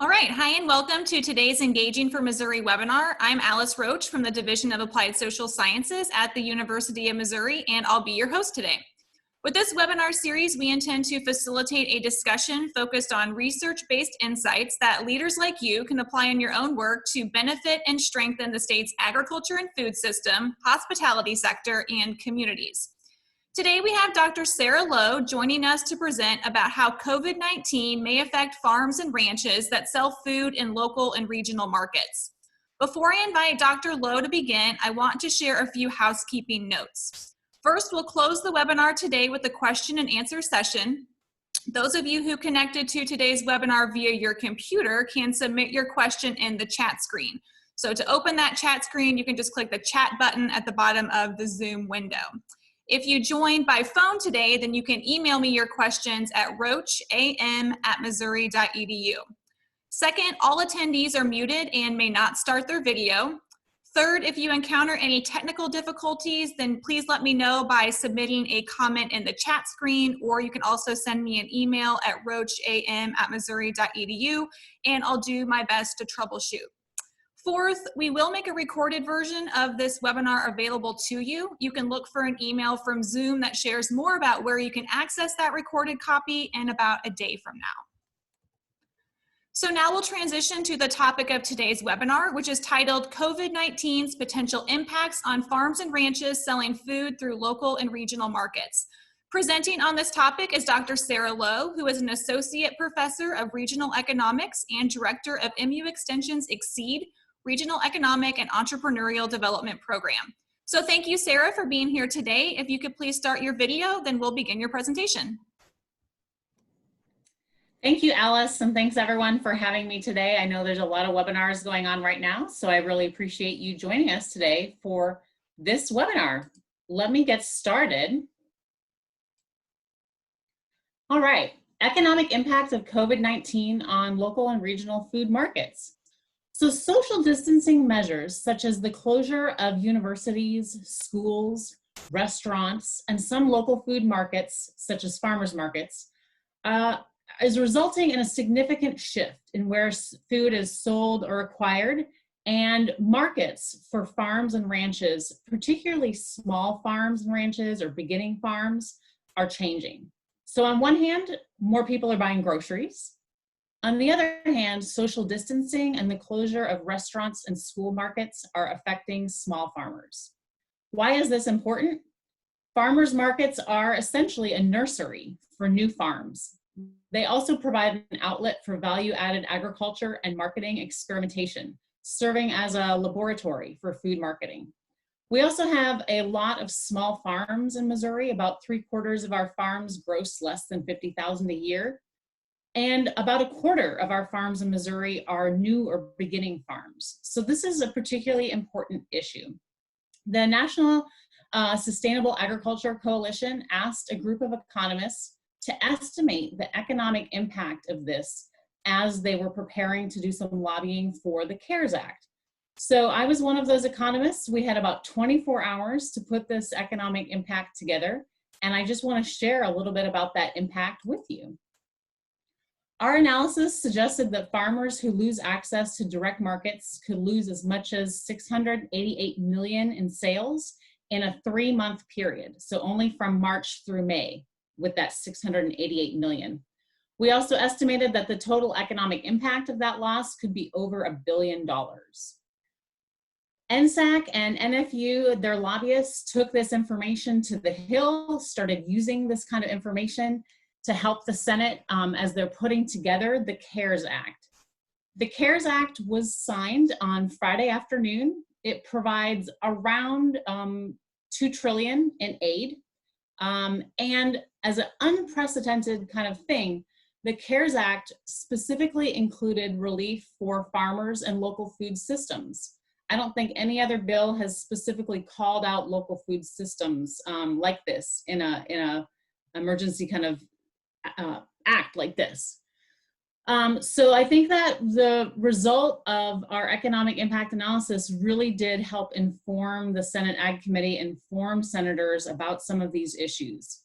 All right, hi and welcome to today's Engaging for Missouri webinar. I'm Alice Roach from the Division of Applied Social Sciences at the University of Missouri, and I'll be your host today. With this webinar series, we intend to facilitate a discussion focused on research-based insights that leaders like you can apply in your own work to benefit and strengthen the state's agriculture and food system, hospitality sector, and communities. Today we have Dr. Sarah Lowe joining us to present about how COVID-19 may affect farms and ranches that sell food in local and regional markets. Before I invite Dr. Lowe to begin, I want to share a few housekeeping notes. First, we'll close the webinar today with a question and answer session. Those of you who connected to today's webinar via your computer can submit your question in the chat screen. So to open that chat screen, you can just click the chat button at the bottom of the Zoom window. If you joined by phone today, then you can email me your questions at roacham@missouri.edu. Second, all attendees are muted and may not start their video. Third, if you encounter any technical difficulties, then please let me know by submitting a comment in the chat screen, or you can also send me an email at roacham@missouri.edu, and I'll do my best to troubleshoot. Fourth, we will make a recorded version of this webinar available to you. You can look for an email from Zoom that shares more about where you can access that recorded copy in about a day from now. So now we'll transition to the topic of today's webinar, which is titled COVID-19's Potential Impacts on Farms and Ranches Selling Food Through Local and Regional Markets. Presenting on this topic is Dr. Sarah Lowe, who is an Associate Professor of Regional Economics and Director of MU Extension's Exceed Regional Economic and Entrepreneurial Development Program. So thank you, Sarah, for being here today. If you could please start your video, then we'll begin your presentation. Thank you, Alice, and thanks everyone for having me today. I know there's a lot of webinars going on right now, so I really appreciate you joining us today for this webinar. Let me get started. All right, economic impact of COVID-19 on local and regional food markets. So social distancing measures such as the closure of universities, schools, restaurants, and some local food markets such as farmers markets is resulting in a significant shift in where food is sold or acquired, and markets for farms and ranches, particularly small farms and ranches or beginning farms, are changing. So on one hand, more people are buying groceries. On the other hand, social distancing and the closure of restaurants and school markets are affecting small farmers. Why is this important? Farmers markets are essentially a nursery for new farms. They also provide an outlet for value-added agriculture and marketing experimentation, serving as a laboratory for food marketing. We also have a lot of small farms in Missouri. About 3/4 of our farms gross less than $50,000 a year. And about 1/4 of our farms in Missouri are new or beginning farms. So this is a particularly important issue. The National Sustainable Agriculture Coalition asked a group of economists to estimate the economic impact of this as they were preparing to do some lobbying for the CARES Act. So I was one of those economists. We had about 24 hours to put this economic impact together, and I just want to share a little bit about that impact with you. Our analysis suggested that farmers who lose access to direct markets could lose as much as $688 million in sales in a 3-month period, so only from March through May with that $688 million. We also estimated that the total economic impact of that loss could be over $1 billion. NSAC and NFU, their lobbyists, took this information to the Hill, started using this kind of information to help the Senate as they're putting together the CARES Act. The CARES Act was signed on Friday afternoon. It provides around $2 trillion in aid. And as an unprecedented kind of thing, the CARES Act specifically included relief for farmers and local food systems. I don't think any other bill has specifically called out local food systems like this in a emergency kind of act like this. So I think that the result of our economic impact analysis really did help inform the Senate Ag Committee, inform senators about some of these issues.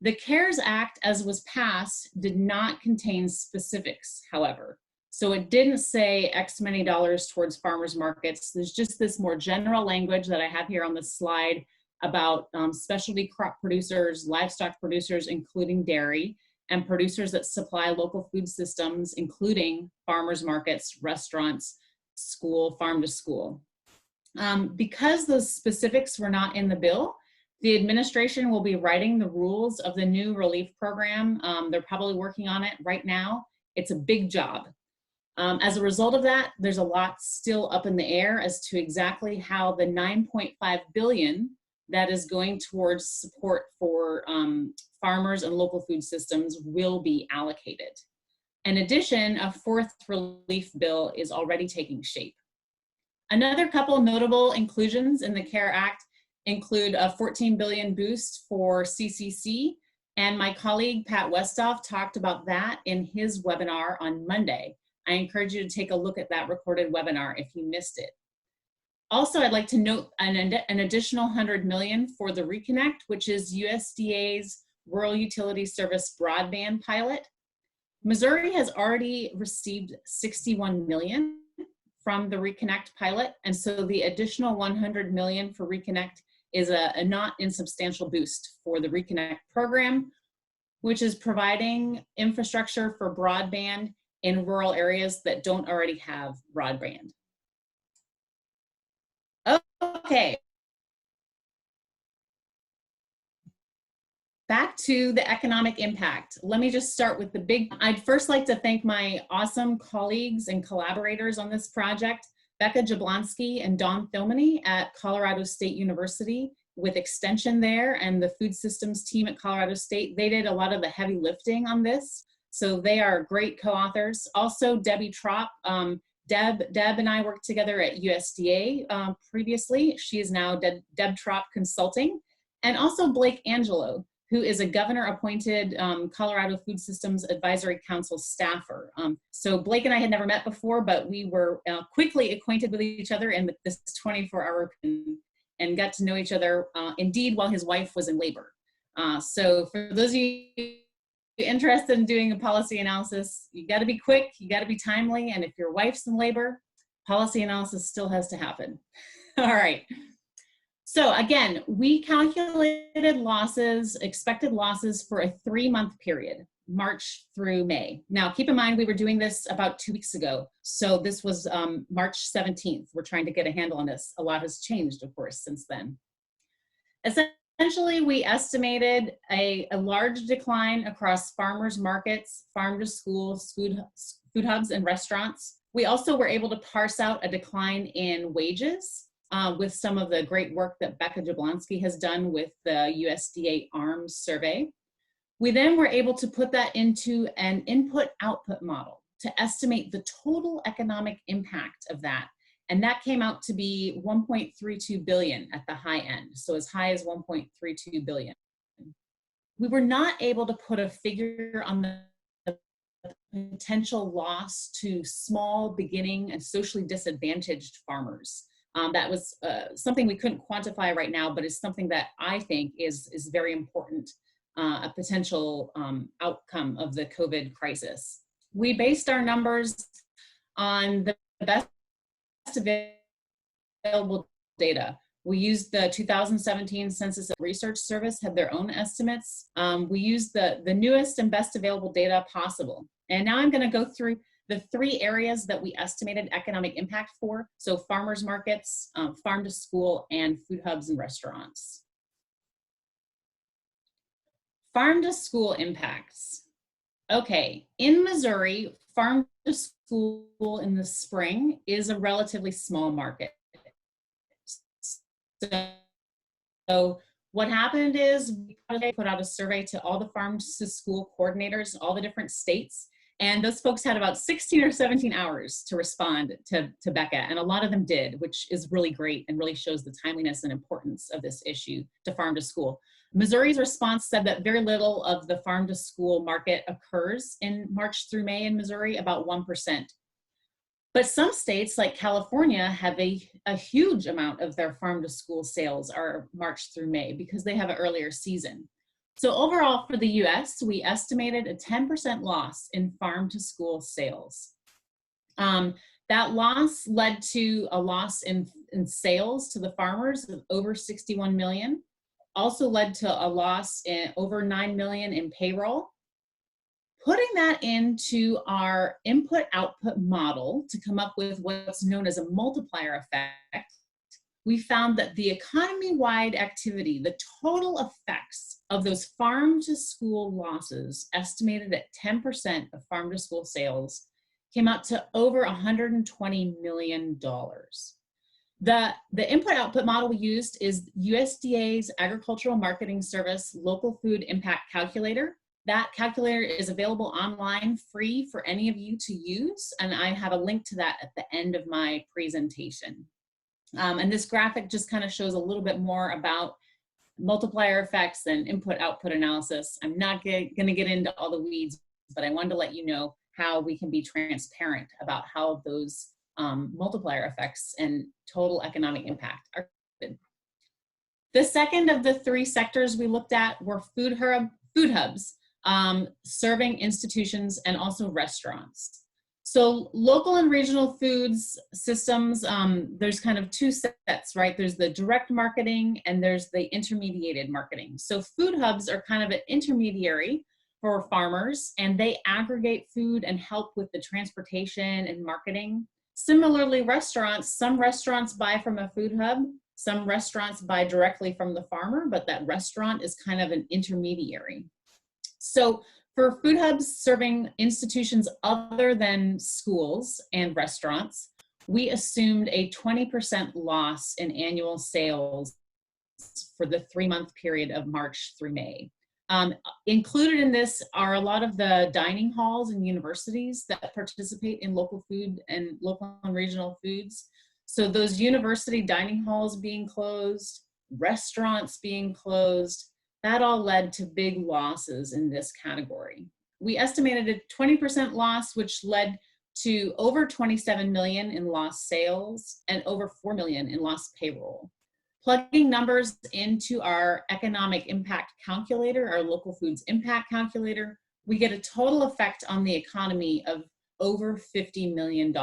The CARES Act, as was passed, did not contain specifics, however. So it didn't say X many dollars towards farmers markets. There's just this more general language that I have here on the slide about specialty crop producers, livestock producers, including dairy, and producers that supply local food systems, including farmers markets, restaurants, school, farm to school. Because those specifics were not in the bill, the administration will be writing the rules of the new relief program. They're probably working on it right now. It's a big job. As a result of that, there's a lot still up in the air as to exactly how the $9.5 billion that is going towards support for farmers and local food systems will be allocated. In addition, a fourth relief bill is already taking shape. Another couple notable inclusions in the CARE Act include a $14 billion boost for CCC, and my colleague Pat Westoff talked about that in his webinar on Monday. I encourage you to take a look at that recorded webinar if you missed it. Also, I'd like to note an additional $100 million for the Reconnect, which is USDA's Rural Utility Service broadband pilot. Missouri has already received $61 million from the Reconnect pilot, and so the additional $100 million for Reconnect is a not insubstantial boost for the Reconnect program, which is providing infrastructure for broadband in rural areas that don't already have broadband. Okay. Back to the economic impact. Let me just start with the big. I'd first like to thank my awesome colleagues and collaborators on this project, Becca Jablonski and Dawn Thilmany at Colorado State University with Extension there, and the food systems team at Colorado State. They did a lot of the heavy lifting on this, so they are great co-authors. Also, Debbie Trop. Deb and I worked together at USDA previously. She is now Deb Trop Consulting. And also Blake Angelo, who is a governor-appointed Colorado Food Systems Advisory Council staffer. So Blake and I had never met before, but we were quickly acquainted with each other in this 24-hour and got to know each other, indeed, while his wife was in labor. So for those of you interested in doing a policy analysis, you got to be quick, you got to be timely, and if your wife's in labor, policy analysis still has to happen. All right. So again, we calculated losses, expected losses for a 3-month period, March through May. Now, keep in mind, we were doing this about 2 weeks ago. So this was March 17th. We're trying to get a handle on this. A lot has changed, of course, since then. Essentially, we estimated a large decline across farmers markets, farm to schools, food hubs, and restaurants. We also were able to parse out a decline in wages with some of the great work that Becca Jablonski has done with the USDA ARMS survey. We then were able to put that into an input-output model to estimate the total economic impact of that. And that came out to be 1.32 billion at the high end, so as high as 1.32 billion. We were not able to put a figure on the potential loss to small, beginning, and socially disadvantaged farmers. That was something we couldn't quantify right now, but it's something that I think is very important, a potential outcome of the COVID crisis. We based our numbers on the best available data. We used the 2017 Census Research Service, had their own estimates. We used the newest and best available data possible. And now I'm going to go through the 3 areas that we estimated economic impact for. So farmers markets, farm to school, and food hubs and restaurants. Farm to school impacts. Okay, in Missouri, farm to school in the spring is a relatively small market. So what happened is we put out a survey to all the farm to school coordinators in all the different states, and those folks had about 16 or 17 hours to respond to Becca, and a lot of them did, which is really great and really shows the timeliness and importance of this issue to farm to school. Missouri's response said that very little of the farm to school market occurs in March through May in Missouri, about 1%. But some states like California have a huge amount of their farm to school sales are March through May because they have an earlier season. So overall for the US, we estimated a 10% loss in farm to school sales. That loss led to a loss in sales to the farmers of over 61 million, also led to a loss in over 9 million in payroll. Putting that into our input-output model to come up with what's known as a multiplier effect, we found that the economy-wide activity, the total effects of those farm-to-school losses, estimated at 10% of farm-to-school sales, came out to over $120 million. The input-output model we used is USDA's Agricultural Marketing Service Local Food Impact Calculator. That calculator is available online, free for any of you to use, and I have a link to that at the end of my presentation. And this graphic just kind of shows a little bit more about multiplier effects and input-output analysis. I'm not going to get into all the weeds, but I wanted to let you know how we can be transparent about how those multiplier effects and total economic impact are good. The second of the three sectors we looked at were food hubs, serving institutions and also restaurants. So local and regional foods systems, there's kind of two sets, right? There's the direct marketing and there's the intermediated marketing. So food hubs are kind of an intermediary for farmers, and they aggregate food and help with the transportation and marketing. Similarly, restaurants, some restaurants buy from a food hub, some restaurants buy directly from the farmer, but that restaurant is kind of an intermediary. So for food hubs serving institutions other than schools and restaurants, we assumed a 20% loss in annual sales for the 3-month period of March through May. Included in this are a lot of the dining halls and universities that participate in local food and local and regional foods. So those university dining halls being closed, restaurants being closed, that all led to big losses in this category. We estimated a 20% loss, which led to over 27 million in lost sales and over 4 million in lost payroll. Plugging numbers into our economic impact calculator, our local foods impact calculator, we get a total effect on the economy of over $50 million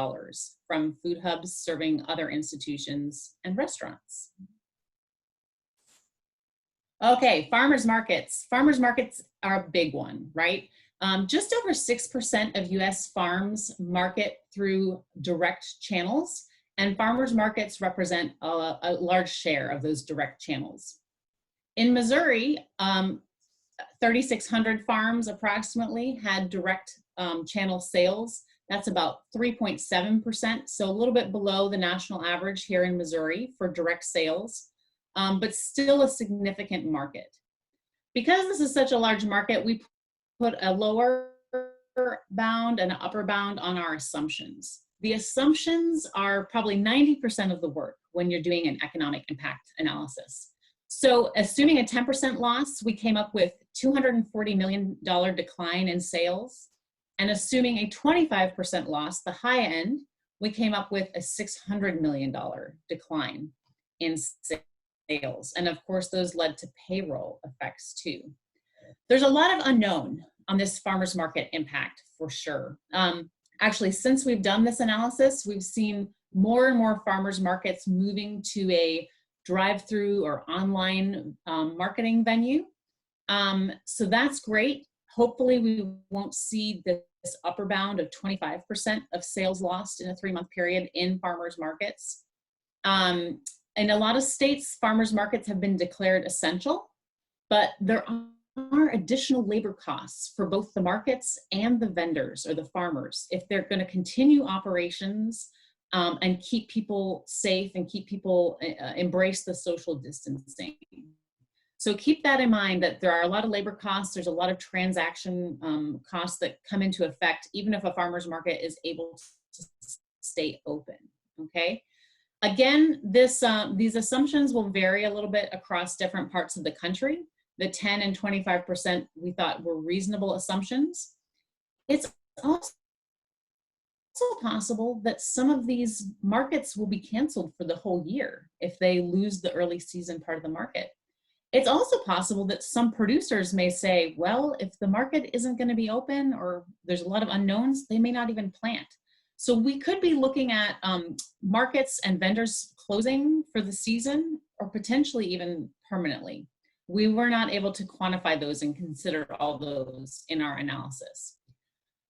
from food hubs serving other institutions and restaurants. Okay, farmers markets. Farmers markets are a big one, right? Just over 6% of US farms market through direct channels, and farmers markets represent a large share of those direct channels. In Missouri, 3,600 farms approximately had direct channel sales. That's about 3.7%, so a little bit below the national average here in Missouri for direct sales, but still a significant market. Because this is such a large market, we put a lower bound and an upper bound on our assumptions. The assumptions are probably 90% of the work when you're doing an economic impact analysis. So assuming a 10% loss, we came up with $240 million decline in sales. And assuming a 25% loss, the high end, we came up with a $600 million decline in sales. And of course, those led to payroll effects too. There's a lot of unknown on this farmers market impact for sure. Actually, since we've done this analysis, we've seen more and more farmers markets moving to a drive-through or online marketing venue. So that's great. Hopefully we won't see this upper bound of 25% of sales lost in a 3-month period in farmers markets. In a lot of states, farmers markets have been declared essential, but there are additional labor costs for both the markets and the vendors or the farmers if they're going to continue operations and keep people safe and keep people embrace the social distancing. So keep that in mind, that there are a lot of labor costs, there's a lot of transaction costs that come into effect even if a farmer's market is able to stay open, okay? Again, these assumptions will vary a little bit across different parts of the country. The 10 and 25% we thought were reasonable assumptions. It's also possible that some of these markets will be canceled for the whole year if they lose the early season part of the market. It's also possible that some producers may say, well, if the market isn't going to be open or there's a lot of unknowns, they may not even plant. So we could be looking at markets and vendors closing for the season or potentially even permanently. We were not able to quantify those and consider all those in our analysis.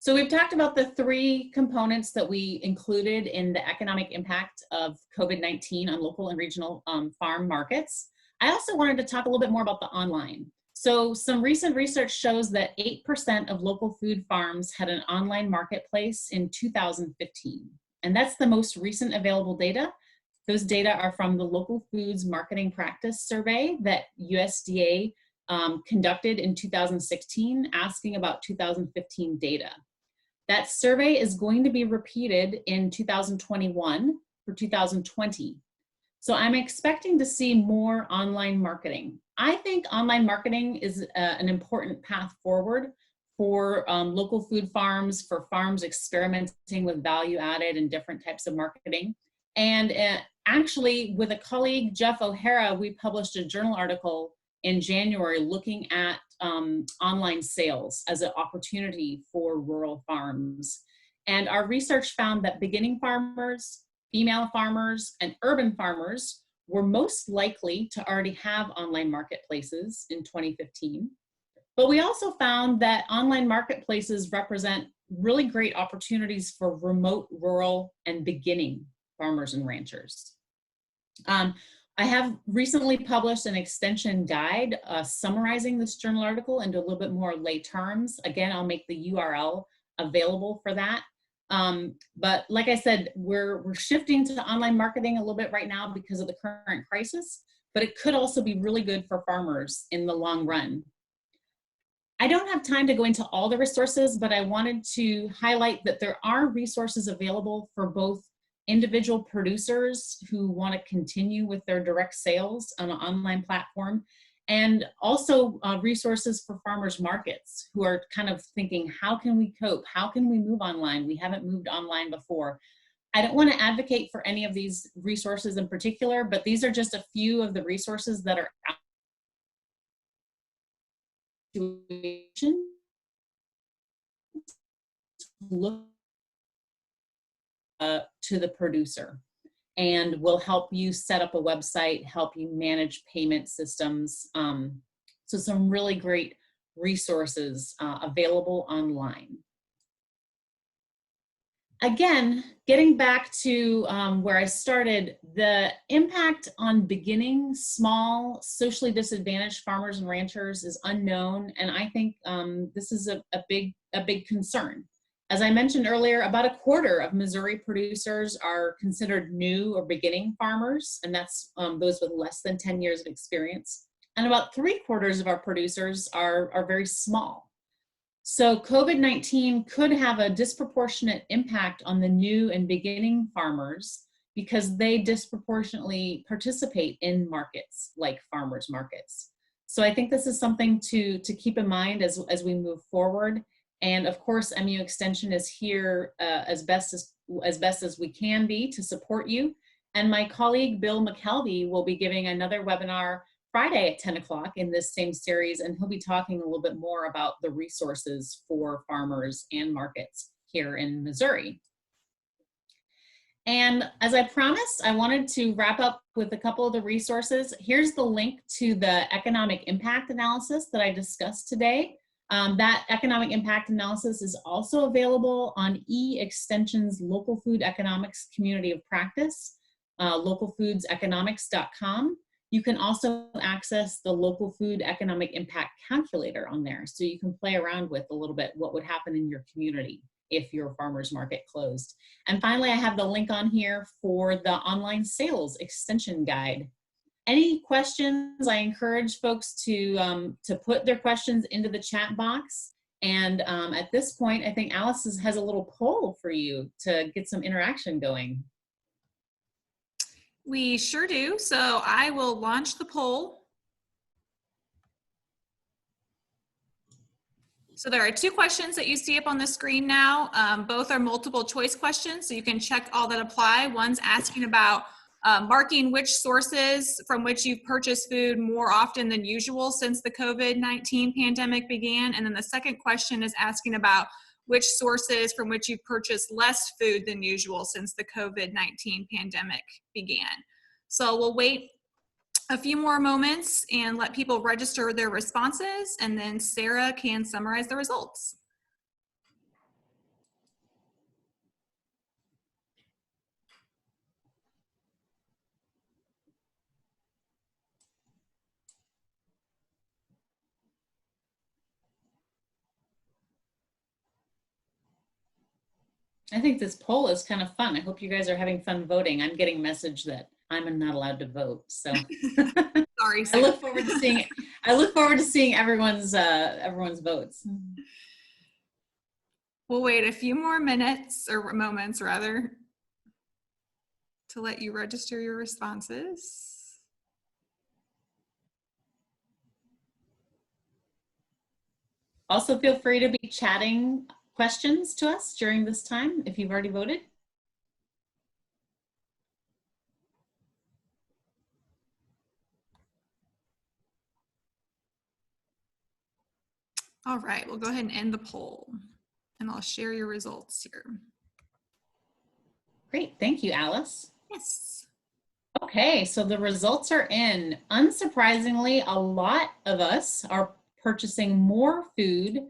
So we've talked about the three components that we included in the economic impact of COVID-19 on local and regional farm markets. I also wanted to talk a little bit more about the online. So some recent research shows that 8% of local food farms had an online marketplace in 2015. And that's the most recent available data. Those data are from the Local Foods Marketing Practice Survey that USDA conducted in 2016, asking about 2015 data. That survey is going to be repeated in 2021 for 2020. So I'm expecting to see more online marketing. I think online marketing is an important path forward for local food farms, for farms experimenting with value added and different types of marketing. And actually, with a colleague, Jeff O'Hara, we published a journal article in January looking at online sales as an opportunity for rural farms. And our research found that beginning farmers, female farmers, and urban farmers were most likely to already have online marketplaces in 2015. But we also found that online marketplaces represent really great opportunities for remote, rural, and beginning farmers and ranchers. I have recently published an extension guide summarizing this journal article into a little bit more lay terms. Again, I'll make the URL available for that. But like I said, we're shifting to online marketing a little bit right now because of the current crisis, but it could also be really good for farmers in the long run. I don't have time to go into all the resources, but I wanted to highlight that there are resources available for both individual producers who want to continue with their direct sales on an online platform, and also resources for farmers markets who are kind of thinking, how can we cope? How can we move online? We haven't moved online before. I don't want to advocate for any of these resources in particular, but these are just a few of the resources that are out there. Look to the producer, and will help you set up a website, help you manage payment systems. So some really great resources available online. Again, getting back to where I started, the impact on beginning small, socially disadvantaged farmers and ranchers is unknown, and I think this is a big concern. As I mentioned earlier, about a quarter of Missouri producers are considered new or beginning farmers, and that's those with less than 10 years of experience. And about 3/4 of our producers are very small. So COVID-19 could have a disproportionate impact on the new and beginning farmers because they disproportionately participate in markets like farmers markets. So I think this is something to keep in mind as we move forward. And of course, MU Extension is here as best as we can be to support you. And my colleague, Bill McKelvey, will be giving another webinar Friday at 10 o'clock in this same series, and he'll be talking a little bit more about the resources for farmers and markets here in Missouri. And as I promised, I wanted to wrap up with a couple of the resources. Here's the link to the economic impact analysis that I discussed today. That economic impact analysis is also available on E-Extension's Local Food Economics Community of Practice, localfoodseconomics.com. You can also access the Local Food Economic Impact Calculator on there, so you can play around with a little bit what would happen in your community if your farmer's market closed. And finally, I have the link on here for the online sales extension guide. Any questions, I encourage folks to put their questions into the chat box. And at this point, I think Alice has a little poll for you to get some interaction going. We sure do. So I will launch the poll. So there are two questions that you see up on the screen now. Both are multiple choice questions, so you can check all that apply. One's asking about marking which sources from which you've purchased food more often than usual since the COVID-19 pandemic began. And then the second question is asking about which sources from which you've purchased less food than usual since the COVID-19 pandemic began. So we'll wait a few more moments and let people register their responses, and then Sarah can summarize the results. I think this poll is kind of fun. I hope you guys are having fun voting. I'm getting a message that I'm not allowed to vote, so Sorry, I Sarah. look forward to seeing. I look forward to seeing everyone's votes. We'll wait a few more minutes, or moments rather, to let you register your responses. Also, feel free to be chatting questions to us during this time if you've already voted. All right, we'll go ahead and end the poll, and I'll share your results here. Great, thank you, Alice. Yes. Okay, so the results are in. Unsurprisingly, a lot of us are purchasing more food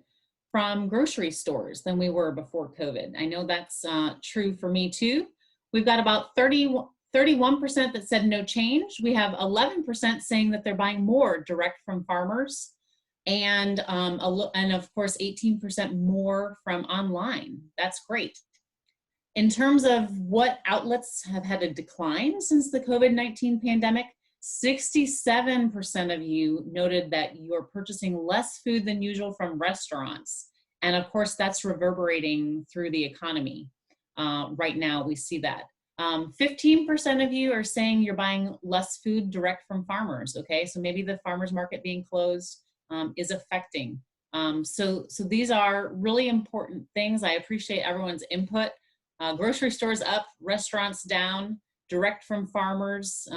from grocery stores than we were before COVID. I know that's true for me too. We've got about 31% that said no change. We have 11% saying that they're buying more direct from farmers, and of course 18% more from online. That's great. In terms of what outlets have had a decline since the COVID-19 pandemic, 67% of you noted that you're purchasing less food than usual from restaurants. And of course, that's reverberating through the economy. Right now, we see that. 15% of you are saying you're buying less food direct from farmers, okay? So maybe the farmers market being closed is affecting. So these are really important things. I appreciate everyone's input. Grocery stores up, restaurants down, direct from farmers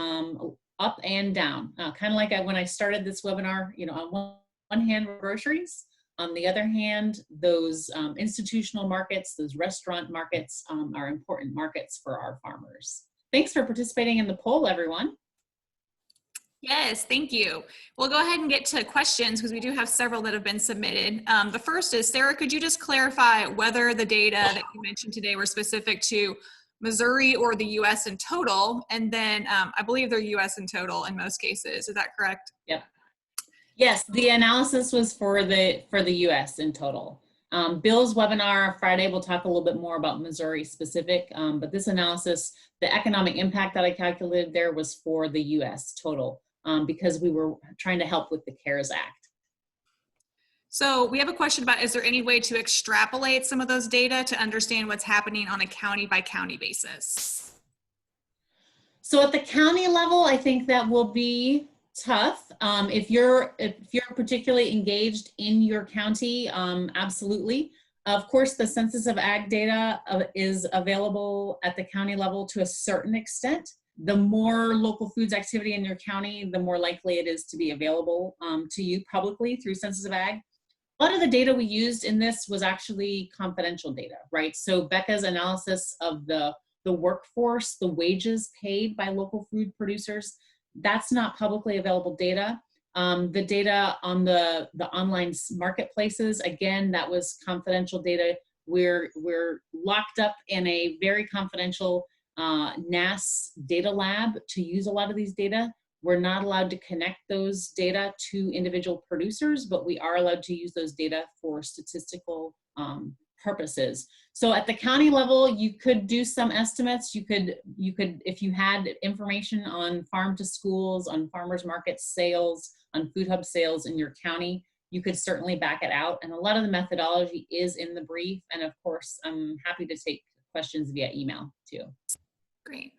up and down. Kind of like when I started this webinar, you know, on one hand, groceries. On the other hand, those institutional markets, those restaurant markets are important markets for our farmers. Thanks for participating in the poll, everyone. Yes, thank you. We'll go ahead and get to questions because we do have several that have been submitted. The first is, Sarah, could you just clarify whether the data that you mentioned today were specific to Missouri or the US in total? And then I believe they're US in total in most cases. Is that correct? Yep. Yes, the analysis was for the US in total. Bill's webinar Friday will talk a little bit more about Missouri specific, but this analysis, the economic impact that I calculated there was for the US total. Because we were trying to help with the CARES Act. So we have a question about, is there any way to extrapolate some of those data to understand what's happening on a county by county basis? So at the county level, I think that will be tough. If you're particularly engaged in your county, absolutely. Of course, the Census of Ag data is available at the county level to a certain extent. The more local foods activity in your county, the more likely it is to be available to you publicly through Census of Ag. A lot of the data we used in this was actually confidential data, right? So Becca's analysis of the workforce, the wages paid by local food producers, that's not publicly available data. The data on the online marketplaces, again, that was confidential data. We're locked up in a very confidential NAS data lab to use a lot of these data. We're not allowed to connect those data to individual producers, but we are allowed to use those data for statistical purposes. So at the county level, you could do some estimates. You could, if you had information on farm to schools, on farmers market sales, on food hub sales in your county, you could certainly back it out. And a lot of the methodology is in the brief. And of course, I'm happy to take questions via email too. Great.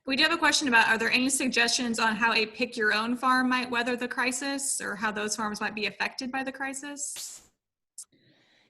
We do have a question about, are there any suggestions on how a pick your own farm might weather the crisis, or how those farms might be affected by the crisis?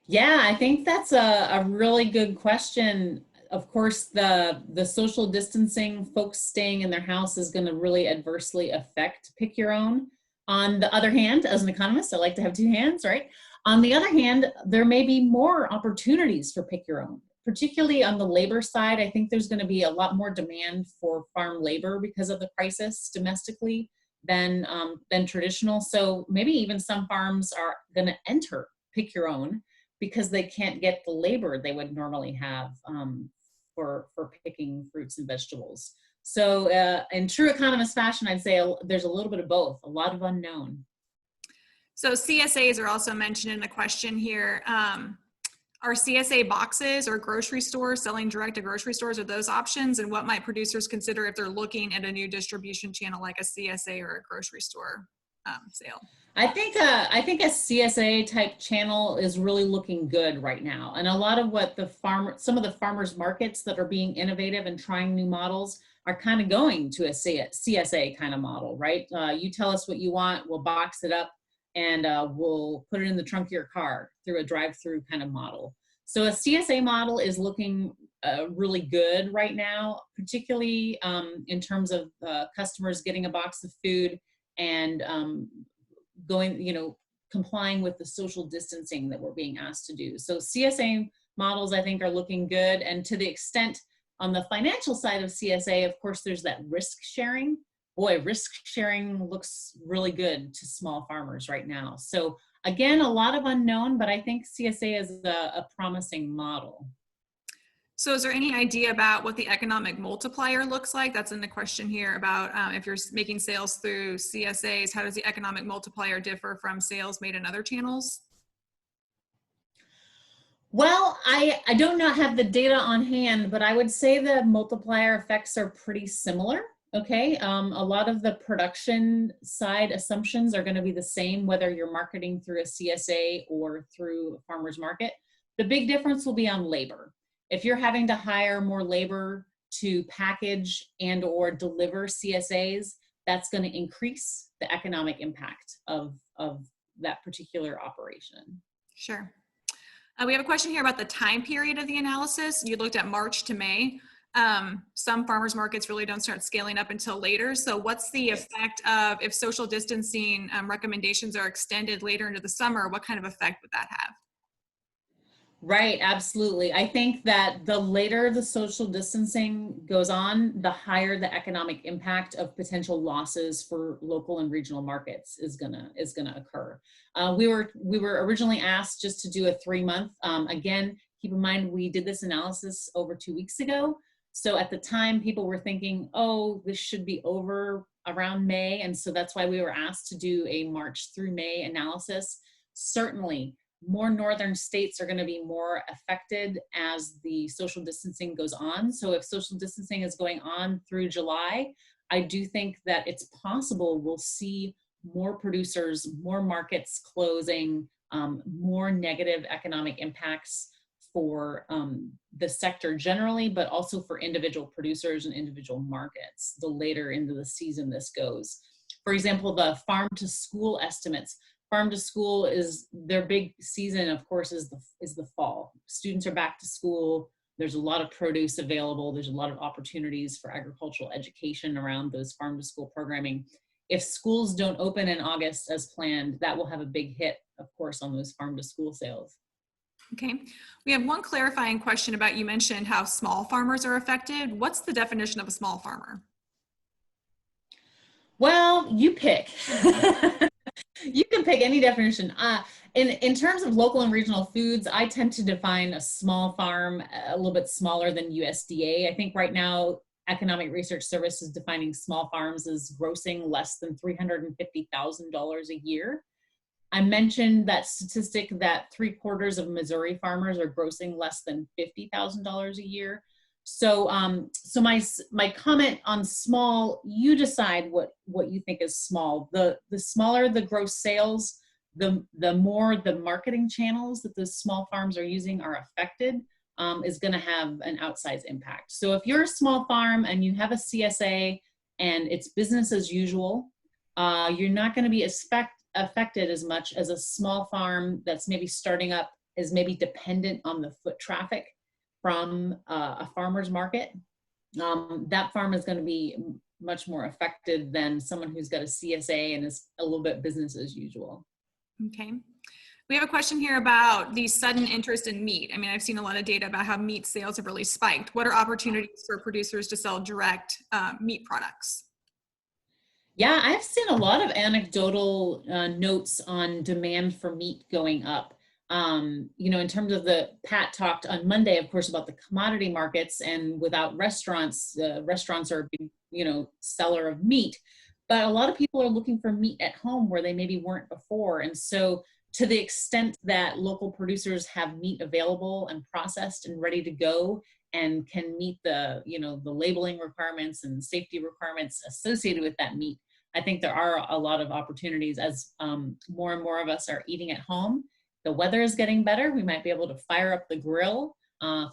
Yeah, I think that's a really good question. Of course, the social distancing, folks staying in their house is going to really adversely affect pick your own. On the other hand, as an economist, I like to have two hands, right? On the other hand, there may be more opportunities for pick your own, particularly on the labor side. I think there's going to be a lot more demand for farm labor because of the crisis domestically than traditional. So maybe even some farms are going to enter pick your own because they can't get the labor they would normally have for picking fruits and vegetables. So in true economist fashion, I'd say there's a little bit of both, a lot of unknown. So CSAs are also mentioned in the question here. Are CSA boxes or grocery stores selling direct to grocery stores, are those options? And what might producers consider if they're looking at a new distribution channel like a CSA or a grocery store sale? I think a CSA type channel is really looking good right now. And a lot of what some of the farmers markets that are being innovative and trying new models are kind of going to a CSA kind of model, right? You tell us what you want, we'll box it up, and we'll put it in the trunk of your car through a drive-through kind of model. So a CSA model is looking really good right now, particularly in terms of customers getting a box of food and complying with the social distancing that we're being asked to do. So CSA models, I think, are looking good. And to the extent on the financial side of CSA, of course, there's that risk sharing. Boy, risk sharing looks really good to small farmers right now. So again, a lot of unknown, but I think CSA is a promising model. So is there any idea about what the economic multiplier looks like? That's in the question here about if you're making sales through CSAs, how does the economic multiplier differ from sales made in other channels? Well, I do not have the data on hand, but I would say the multiplier effects are pretty similar. Okay, a lot of the production side assumptions are going to be the same, whether you're marketing through a CSA or through a farmer's market. The big difference will be on labor. If you're having to hire more labor to package and or deliver CSAs, that's going to increase the economic impact of that particular operation. Sure. We have a question here about the time period of the analysis. You looked at March to May. Some farmers markets really don't start scaling up until later. So what's the effect of if social distancing recommendations are extended later into the summer, what kind of effect would that have? Right, absolutely. I think that the later the social distancing goes on, the higher the economic impact of potential losses for local and regional markets is gonna occur. We were originally asked just to do a 3-month. Again, keep in mind we did this analysis over 2 weeks ago. So at the time, people were thinking, oh, this should be over around May, and so that's why we were asked to do a March through May analysis. Certainly, more northern states are going to be more affected as the social distancing goes on. So if social distancing is going on through July, I do think that it's possible we'll see more producers, more markets closing, more negative economic impacts for the sector generally, but also for individual producers and individual markets the later into the season this goes. For example, the farm to school estimates. Farm to school is their big season, of course, is the fall. Students are back to school. There's a lot of produce available. There's a lot of opportunities for agricultural education around those farm to school programming. If schools don't open in August as planned, that will have a big hit, of course, on those farm to school sales. Okay, we have one clarifying question about, you mentioned how small farmers are affected. What's the definition of a small farmer? Well, you pick. You can pick any definition. In terms of local and regional foods, I tend to define a small farm a little bit smaller than USDA. I think right now, Economic Research Service is defining small farms as grossing less than $350,000 a year. I mentioned that statistic that 3/4 of Missouri farmers are grossing less than $50,000 a year. So, so my comment on small, you decide what you think is small. The smaller the gross sales, the more the marketing channels that the small farms are using are affected, is going to have an outsized impact. So if you're a small farm and you have a CSA and it's business as usual, you're not going to be affected as much as a small farm that's maybe starting up, is maybe dependent on the foot traffic from a farmer's market. That farm is going to be much more affected than someone who's got a CSA and is a little bit business as usual. Okay. We have a question here about the sudden interest in meat. I mean, I've seen a lot of data about how meat sales have really spiked. What are opportunities for producers to sell direct meat products? Yeah, I've seen a lot of anecdotal notes on demand for meat going up. In terms of Pat talked on Monday, of course, about the commodity markets, and without restaurants, restaurants are a big, seller of meat. But a lot of people are looking for meat at home where they maybe weren't before. And so to the extent that local producers have meat available and processed and ready to go and can meet the labeling requirements and safety requirements associated with that meat, I think there are a lot of opportunities as more and more of us are eating at home. The weather is getting better. We might be able to fire up the grill,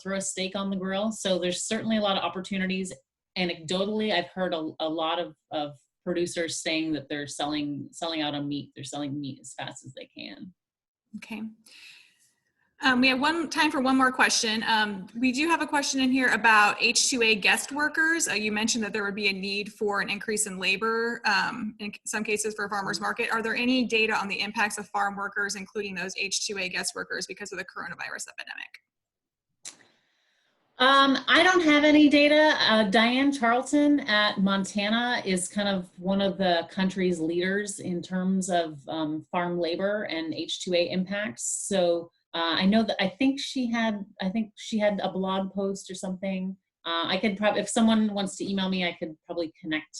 throw a steak on the grill. So there's certainly a lot of opportunities. Anecdotally, I've heard a lot of producers saying that they're selling out on meat. They're selling meat as fast as they can. Okay. We have time for one more question. We do have a question in here about H-2A guest workers. You mentioned that there would be a need for an increase in labor in some cases for a farmer's market. Are there any data on the impacts of farm workers, including those H-2A guest workers, because of the coronavirus epidemic? I don't have any data. Diane Charlton at Montana is kind of one of the country's leaders in terms of farm labor and H-2A impacts. So I know that I think she had a blog post or something. I could probably, if someone wants to email me, I could probably connect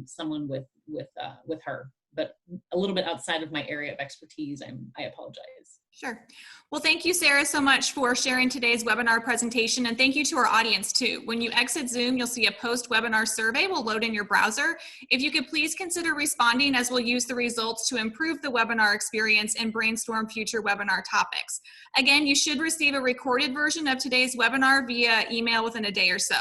someone with her. But a little bit outside of my area of expertise, I apologize. Sure. Well, thank you, Sarah, so much for sharing today's webinar presentation, and thank you to our audience too. When you exit Zoom, you'll see a post-webinar survey will load in your browser. If you could please consider responding, as we'll use the results to improve the webinar experience and brainstorm future webinar topics. Again, you should receive a recorded version of today's webinar via email within a day or so.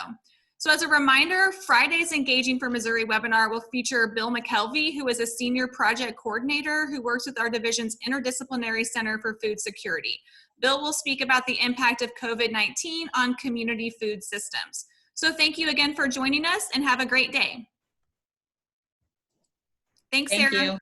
So as a reminder, Friday's Engaging for Missouri webinar will feature Bill McKelvey, who is a senior project coordinator who works with our division's Interdisciplinary Center for Food Security. Bill will speak about the impact of COVID-19 on community food systems. So thank you again for joining us, and have a great day. Thanks, Sarah. Thank you.